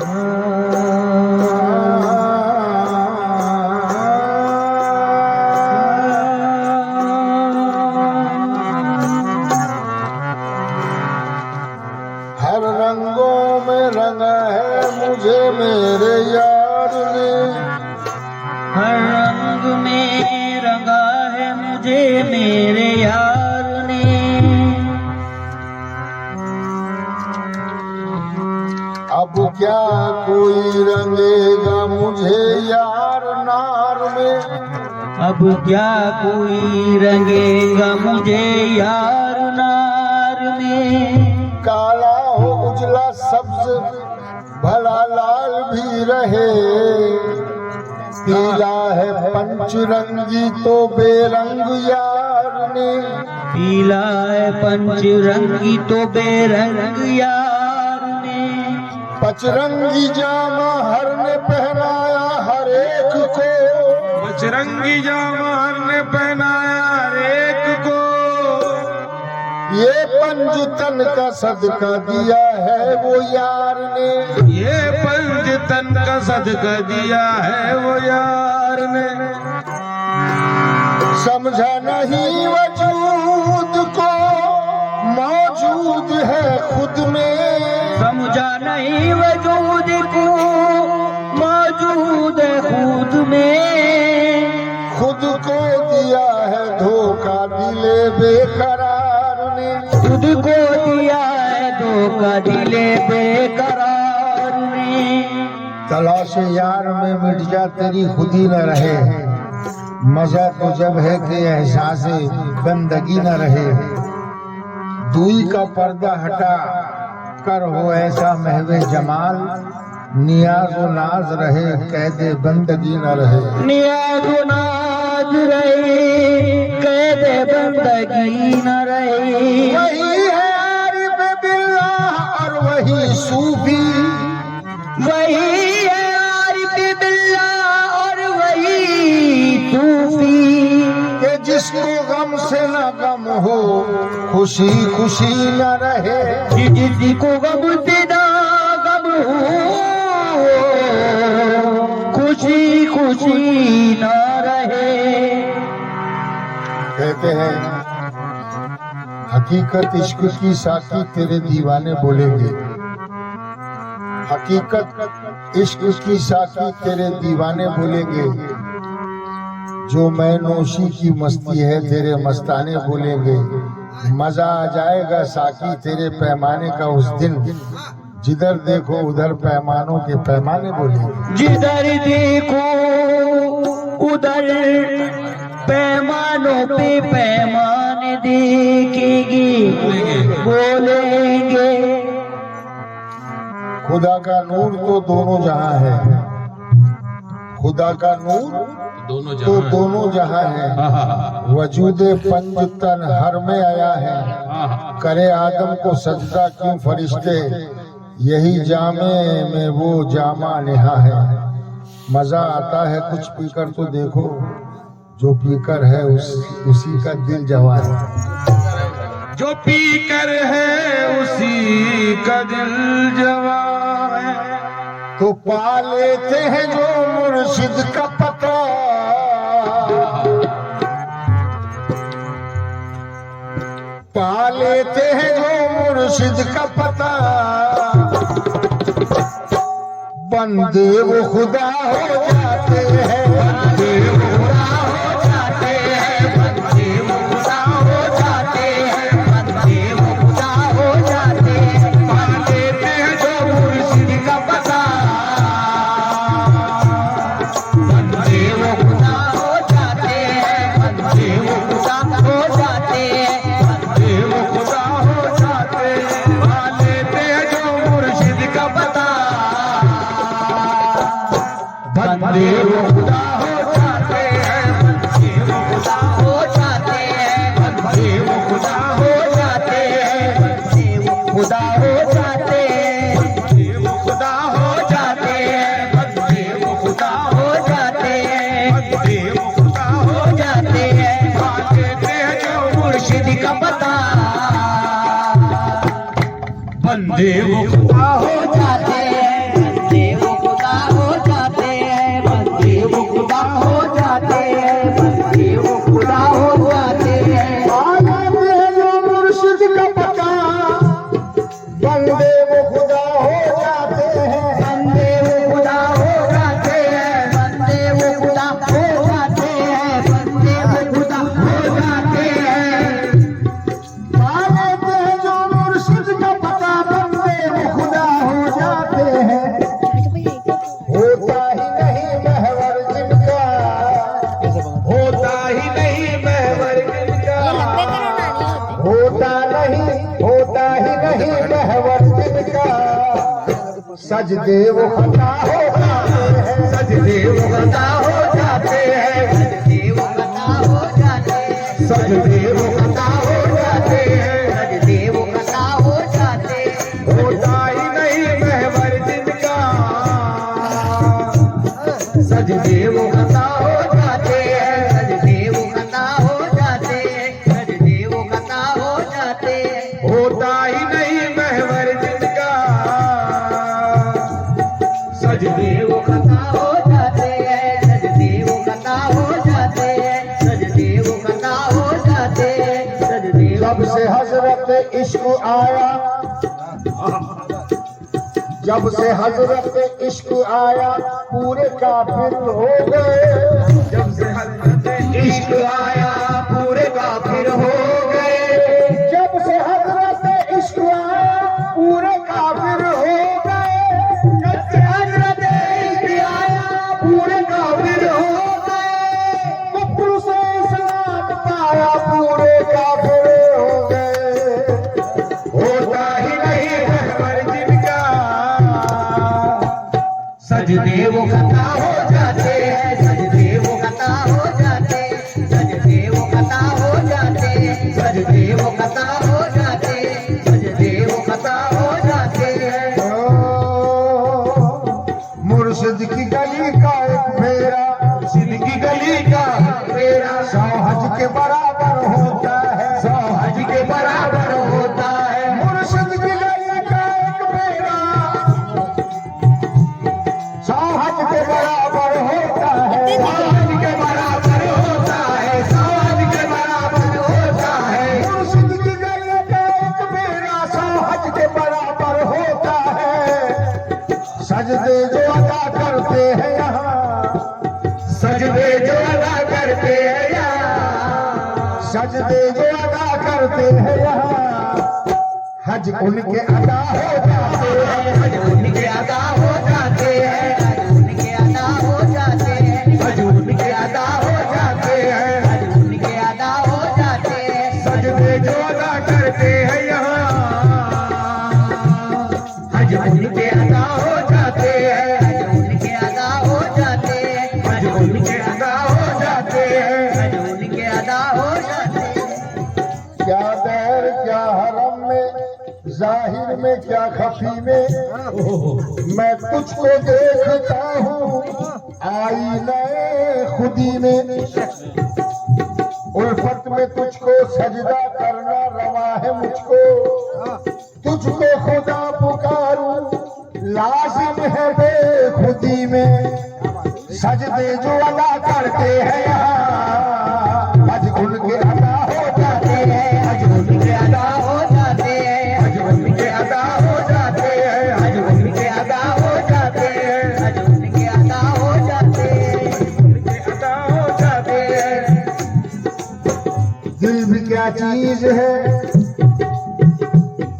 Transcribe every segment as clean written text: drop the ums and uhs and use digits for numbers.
हर रंगों में रंगा है मुझे मेरे यार ने, हर रंग में रंगा है मुझे मेरे यार ने। अब क्या कोई रंगेगा मुझे यार नार में, अब क्या कोई रंगेगा मुझे यार नार में। काला हो उजला सब्ज भला लाल भी रहे, पीला है पंचरंगी तो बेरंग यार ने, पीला है पंचरंगी तो बेरंग यार ने। पचरंगी जामा हर ने पहनाया हर एक को, बजरंगी जामा हर ने पहनाया हर एक को। ये पंजतन का सदका दिया है वो यार ने, ये पंजतन का सदका दिया है वो यार ने। समझा नहीं वजूद को मौजूद है खुद में, समझा नहीं वजूद को मौजूद है खुद में। खुद को दिया है धोखा दिले बेकरार ने, खुद को दिया है धोखा दिले बेकरार ने। तलाश यार में मिट जा तेरी खुदी न रहे, मजा तो जब है कि एहसास बंदगी न रहे। दूई का पर्दा हटा कर हो ऐसा महवे जमाल, नियाज व नाज रहे कैदे बंदगी न रहे। नियाज व नाज रहे कैदे बंदगी न रहे। वही है आरिफ बिल्लाह और वही सूफी, वही है आरिफ बिल्लाह और वही सूफी। कि जिसको गम से न गम हो खुशी खुशी न रहे, जिसको गम से ना गम हो खुशी खुशी ना रहे। कहते हैं हकीकत इश्क की साकी तेरे दीवाने बोलेंगे, हकीकत इश्क की साकी तेरे दीवाने बोलेंगे। जो मैं नोशी की मस्ती है तेरे मस्ताने बोलेंगे। मजा आ जाएगा साकी तेरे पैमाने का उस दिन, जिधर देखो उधर पैमानों के पैमाने बोलेंगे। जिधर देखो उधर पैमानों पे पैमाने देखेंगे बोलेंगे। खुदा का नूर तो दोनों जहां है, खुदा का नूर तो दोनों जहां है। वजूद पंजतन हर में आया है, करे आदम को सजदा क्यों फरिश्ते, यही जामे में वो जामा नेहा है। मजा आता है कुछ पीकर तो देखो, जो पीकर है उसी का दिल जवान है। जो पीकर है उसी का दिल जवान है। तो पा लेते हैं जो मुर्शिद का पता, पा लेते हैं जो मुर्शिद का पता। बंदे वो खुदा हो जाते हैं, बंदे वो खुदा हो जाते हैं, बंदे वो खुदा हो जाते हैं, बंदे वो खुदा हो जाते हैं। पा लेते हैं जो मुर्शिद का पता, बंदे वो खुदा हो जाते हैं, बंदे वो खुदा हो जाते हैं, बंदे वो खुदा हो जाते हैं। पा लेते हैं जो मुर्शिद का पता, बंदे वो खुदा हो जाते हैं, बंदे वो खुदा हो जाते हैं, बंदे वो खुदा हो जाते हैं, बंदे वो खुदा हो जाते हैं, बंदे वो खुदा हो जाते हैं, बंदे वो खुदा हो जाते हैं, बंदे वो खुदा हो जाते हैं। पा लेते हैं जो मुर्शिद का पता, बंदे वो खुदा हो जाते हैं, बंदे जाते हैं, बंदे वो खुदा हो जाते हैं, बंदे वो खुदा हो जाते हैं, बंदे वो खुदा हो जाते हैं। पा लेते हैं जो मुर्शिद का पता, बंदे वो खुदा हो जाते हैं। होता ही नहीं महवर जिनका, होता ही नहीं महवर जिनका, होता ही नहीं महवर जिनका, सजदे वो खता हो जाते हैं, सजदे वो खता हो जाते हैं, सजदे वो खता हो जाते हैं, सजदे वो खता हो जाते हैं, सजदे वो खता हो जाते हैं। होता ही नहीं महवर जिनका, सजदे वो खता हो जाते हैं, सजदे वो खता हो जाते हैं, सजदे वो खता हो जाते हैं। होता ही नहीं महवर जिनका, सजदे वो खता हो जाते हैं, सजदे वो खता हो जाते हैं, सजदे वो खता हो जाते हैं, सजदे वो जब से हजरत इश्क आया, जब से हजरत इश्क आया, पूरे काफिर हो गए। जब से हजरत इश्क आया पूरे काफिर हो गए, जब से हजरत इश्क आया, पूरे काफिर हो गए। जब से हजरत इश्क आया, पूरे काफिर हो गए। कुफ्र से इस्लाम पाया, पूरे काफिर हो गए। होता ही नहीं महवर जिनका, सजदे वो खता हो जाते हैं, सजदे वो खता हो जाते हैं, सजदे वो खता हो जाते हैं, सजदे वो खता हो जाते हैं, सजदे वो खता हो जाते हैं। मुर्शिद की गली का एक फेरा, मुर्शिद की गली का फेरा 100 हज के बराबर होता है, 100 हज के बराबर होता है। मुर्शिद की गली का एक फेरा 100 हज के बराबर होता है। 100 हज के बराबर होता है, 100 हज के बराबर होता है। मुर्शिद की गली का एक फेरा 100 हज के बराबर होता है। सजदे जो अदा करते हैं यहाँ, सजदे जो अदा करते हैं यहाँ, सजदे जो अदा करते हैं यहाँ, हज उनके अदा हो जाते हैं। हज उनके अदा हो जाते हैं, हज उनके अदा हो जाते हैं, हज उनके अदा हो जाते हैं। हज उनके अदा हो जाते हैं। सजदे जो अदा करते हैं यहाँ, हज उनके अदा हो जाते हैं, हज उनके अदा हो जाते हैं, हज उनके अदा हो जाते हैं। हज उनके अदा हो जाते हैं। क्या दैर क्या हरम में, जाहिर में क्या खफी में, मैं तुझको देखता हूँ आईने खुदी में। उल्फत में तुझको सजदा करना रवा है मुझको, तुझको खुदा पुकारूं लाजिम है बेखुदी में। सजदे जो अदा करते हैं यहाँ, हज उनके अदा हो जाते हैं, हज उनके अदा हो जाते हैं, हज उनके अदा हो जाते हैं, हज उनके अदा हो जाते हैं, हज उनके अदा हो जाते हैं, उनके अदा हो जाते हैं। दिल भी क्या चीज है,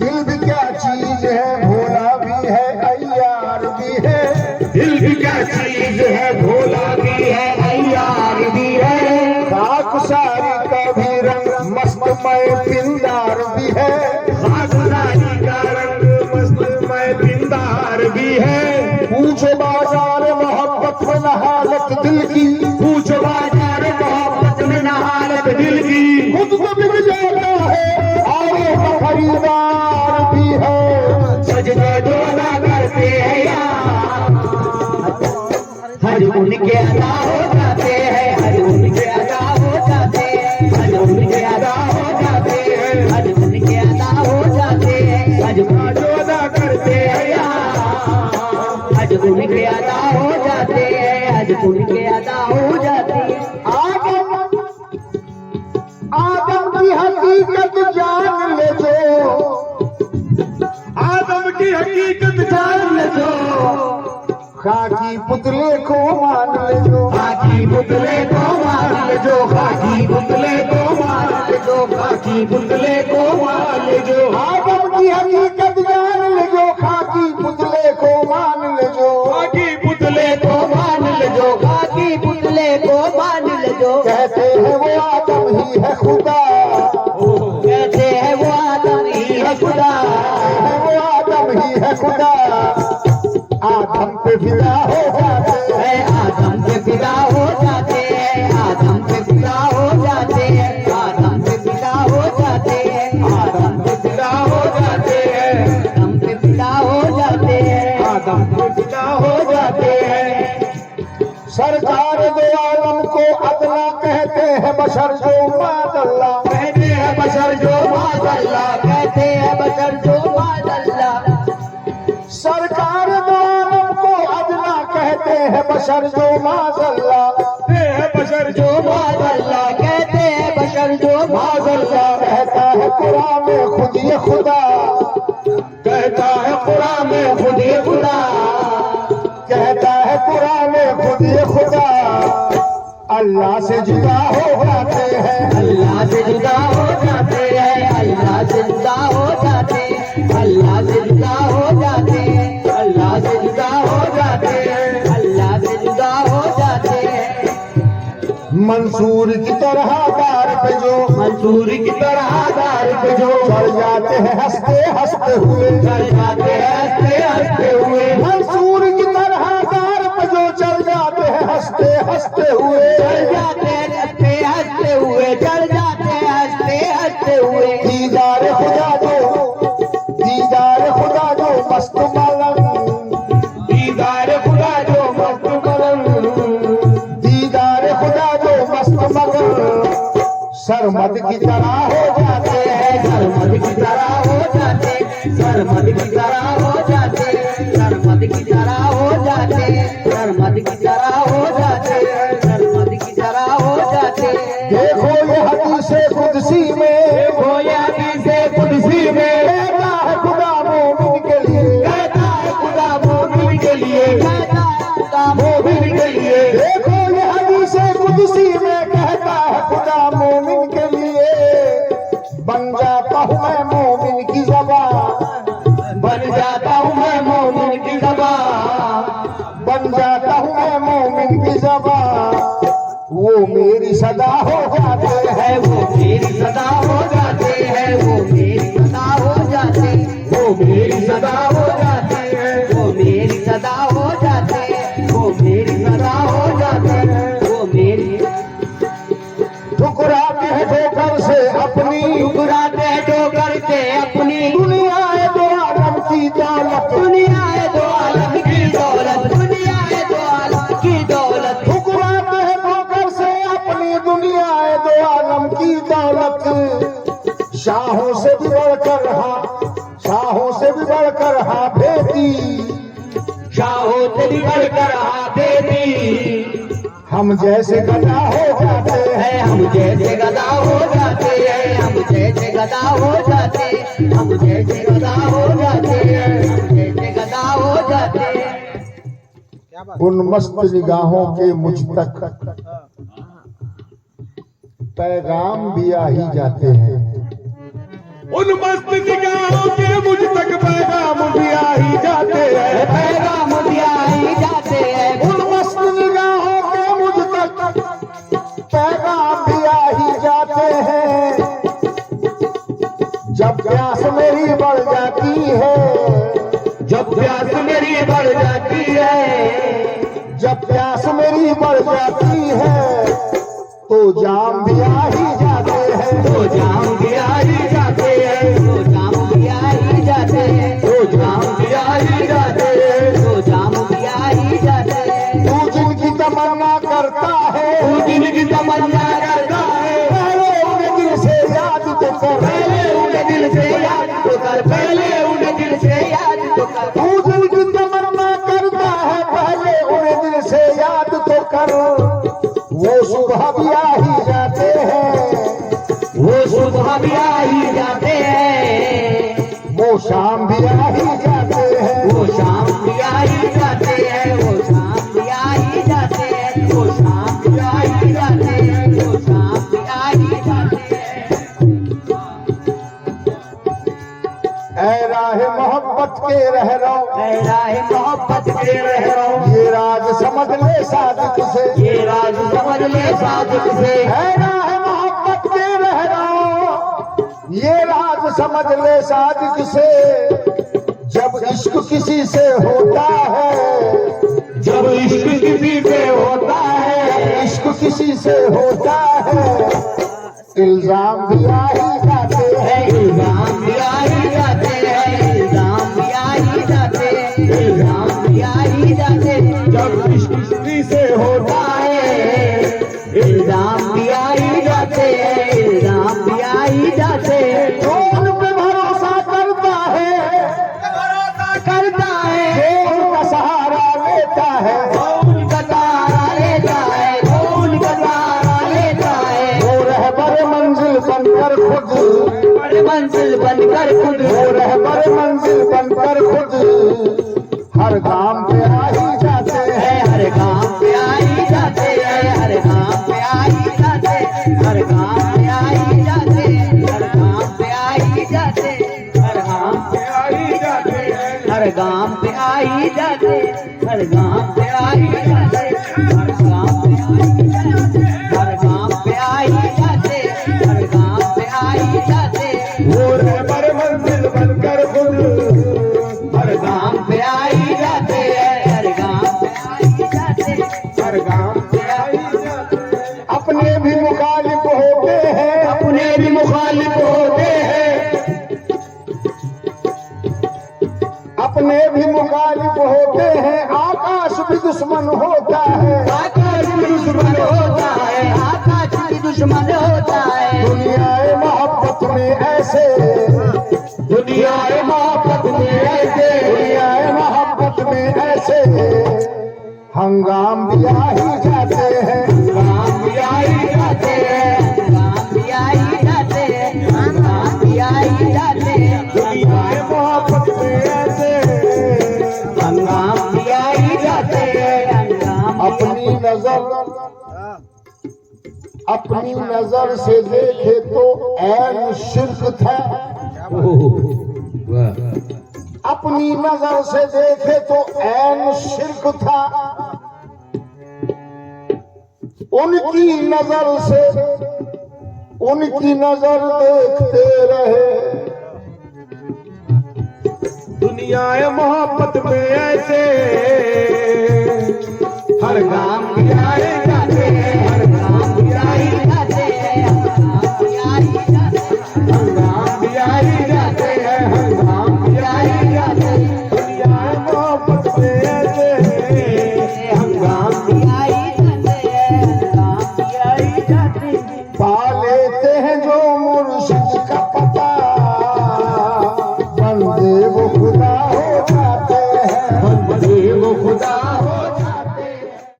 दिल भी क्या चीज है, भोला भी है अय्यार भी है। दिल भी क्या चीज है, भोला भी है अय्यार भी है। खाक सारी का भी रंग मस्त मय पिंदार भी है। खाकसारी का रंग मस्त मय पिंदार भी है। पूछो बाजार मोहब्बत में नहालत दिल की, पूछो बाजार मोहब्बत में नहालत दिल की। खुद को बिक जाता है और खरीदार भी है। सजदे जो अदा करते हैं यहाँ, हज उनके अदा हो जाते हैं, हज उनके अदा हो जाते हैं, हज उनके अदा हो जाते हैं, हज उनके अदा हो जाते हैं, हज जो अदा करते हैं यहाँ, हज उनके अदा हो जाते हैं, हज उनके अदा हो जाते हैं। आदम की हकीकत जान ले जो, आदम की हकीकत जान खाकी पुतले को मान ले जो, खाकी पुतले को मान ले जो, खाकी पुतले को मान ले जो, खाकी पुतले को मान ले जो, आदम की हकीकत जान ले जो, खाकी पुतले को मान ले जो, खाकी पुतले को मान ले जो, खाकी पुतले को मान ले जो, कहते हैं वो आदम ही है खुदा, कहते हैं वो आदम ही है खुदा, वो आदम ही है खुदा, आदम पे फिदा हो जाते हैं, आदम पे फिदा हो जाते हैं, आदम पे फिदा हो जाते हैं, आदम पे फिदा हो जाते हैं, आदम पे फिदा हो जाते हैं, आदम पे फिदा हो जाते हैं, आदम पे फिदा हो जाते हैं। सरकार दो आलम को अदना कहते हैं बशर जो मादल्ला, कहते हैं बशर जो मादल्ला, कहते हैं बशर जो मादल्ला, सरकार दो आलम को अदना कहते हैं बशर जो मादल्ला, बशर जो मादल्ला, कहते हैं बशर जो मादल्ला, कहता है कुरान में खुद ये खुदा, कहता है कुरान में खुद ही खुदा, कहता है कुरान में खुद ये खुदा, अल्लाह से जुदा हो जाते हैं, अल्लाह से जुदा हो जाते हैं, अल्लाह से जुदा हो जाते हैं, अल्लाह से जुदा हो जाते हैं, अल्लाह से जुदा हो जाते हैं, अल्लाह से जुदा हो जाते हैं। मंसूर की तरह दार पे जो, मंसूर की तरह दार पे जो चढ़ जाते हैं हंसते हंसते हुए, चढ़ जाते हैं हंसते हंसते हुए, मंसूर की तरह दार पे जो चढ़ जाते हैं हंसते हंसते हुए, चढ़ जाते हैं हंसते हंसते हुए, चढ़ जाते हैं हंसते हंसते हुए, दीदार खुदा जो, दीदार खुदा जो मस्त मलंग, दीदार खुदा जो मस्त मलंग, दीदार खुदा जो मस्त मगन, सरमद की तरह हो जाते हैं, सरमद की तरह हो जाते, सरमद की तरह हो जाते, सरमद की तरह हो जाते, सरमद की तरह हो जाते, सरमद की तरह हो जाते। देखो ये हदीसे कुदसी में, देखो ये हदीसे कुदसी में, कहता है खुदा मोमिन के लिए, कहता है खुदा मोमिन के लिए, कहता है खुदा मोमिन के लिए, देखो ये हदीसे कुदसी में कहता है खुदा मोमिन के लिए, बन जाता हूँ मैं मोमिन की ज़बान, बन जाता हूँ मैं मोमिन की ज़बान, बन जाता हूँ मैं मोमिन की ज़बान, वो मेरी सदा हो जाते हैं, वो मेरी सदा हो जाते हैं, वो मेरी सदा हो जाते, वो मेरी सदा हो जाते हैं, वो मेरी सदा हो जाते, वो मेरी सदा हो जाते, वो मेरी ठुकराते हैं ठोकर से अपनी, ठुकराते हैं ठोकर से अपनी, दुनिया है दो आलम की दौलत, दुनिया है दो आलम की दौलत, दुनिया है दो आलम की दौलत, ठुकराते हैं ठोकर से अपनी, दुनिया है दो आलम की दौलत, शाहों से भी बढ़कर हाँ, शाहों से भी बढ़कर हाँ बेटी, शाहों से भी बढ़कर हाथे दी, हम जैसे गदा हो जाते हैं, हम जैसे गदा हो जाते हैं, हम जैसे गदा हो जाते, हम जैसे गदा हो जाते हैं, हम जैसे गदा हो जाते हैं। उन मस्त निगाहों के मुझ तक पैगाम भी आ ही जाते हैं, उन मस्त निगाहों के मुझ तक पैगाम भी आ ही जाते हैं, पैगाम भी आ ही जाते हैं, उन मस्त निगाहों के मुझ तक पैगाम भी आ ही जाते हैं, जब प्यास मेरी बढ़ जाती है, जब प्यास मेरी बढ़ जाती है, जब प्यास मेरी बढ़ जाती है, तो जाम भी आ ही जाते हैं, तो जाम भी आ ही जाते हैं, तो जाम भी आ ही जाते हैं, तो जाम भी आ ही जाते हैं, तो जाम भी आ ही जाते हैं। तू जिनकी तमन्ना करता है, तू जिनकी तमन्ना करता है, पहले उन्हें दिल से याद तो कर, पहले उन्हें दिल से याद तो कर, पहले उन्हें दिल से याद तो कर। तू जिनकी तमन्ना करता है, पहले उन्हें दिल से याद तो कर, वो सुबह भी आ ही जाते हैं, मोहब्बत के रहरों, ये राज समझ ले सादिक से, ये राज समझ ले सादिक से, है राह मोहब्बत के रहरों, ये राज समझ ले सादिक से। जब इश्क किसी से होता है, जब इश्क किसी से होता है, इश्क किसी से होता है, इल्जाम भी आ ही जाते हैं, इल्जाम भी आ ही जाते हैं, इल्जाम भी आ ही जाते हैं, इल्जाम भी आ ही जाते हैं। जब इश्क किसी से होता है, इल्जाम भी आ ही जाते हैं, इल्जाम भी आ ही जाते हैं। जो उन पे भरोसा करता है, करता है, जो उनका सहारा लेता है, उनका सहारा लेता है, उनका सहारा लेता है। वो रहबर मंजिल बनकर खुद, बड़े मंजिल बनकर खुद, वो रहबर मंजिल बनकर खुद हर काम पे आ ही जाते हैं, हर काम पे आ ही जाते हैं, हर काम पे आ ही जाते हैं, हर काम पे आ ही जाते हैं, हर काम पे आ ही जाते हैं, हर काम पे आ ही जाते हैं, हर काम पे आ ही जाते हैं, हर काम पे आ ही जाते हैं, हर काम पे आ ही जाते हैं, हर काम पे आ ही जाते हैं, हर काम पे आ ही जाते हैं। वो रहबर मंजिल बनकर खुद हर काम पे आ ही जाते हैं, हर काम पे आ ही जाते हैं, हर काम पे आ ही जाते हैं। अपने भी मुखालिफ होते हैं, अपने भी मुखालिफ होते हैं, अपने भी मुखालिफ होते हैं, आकाश भी दुश्मन होता है, आकाश भी दुश्मन होता है, आकाश भी दुश्मन होता है। दुनियाए मोहब्बत में ऐसे, दुनियाए मोहब्बत में ऐसे, दुनियाए मोहब्बत में ऐसे हंगाम भी आ ही जाते हैं, काम भी आ ही जाते हैं, काम भी आ ही जाते हैं, काम भी आ ही जाते हैं, दुनियाए मोहब्बत में ऐसे काम भी आ ही जाते हैं, काम अपनी नजर से देखे तो ऐन शिर्क था, अपनी नजर से देखे तो ऐन शिर्क था, उनकी नजर देखते रहे। दुनिया मोहब्बत में ऐसे हर काम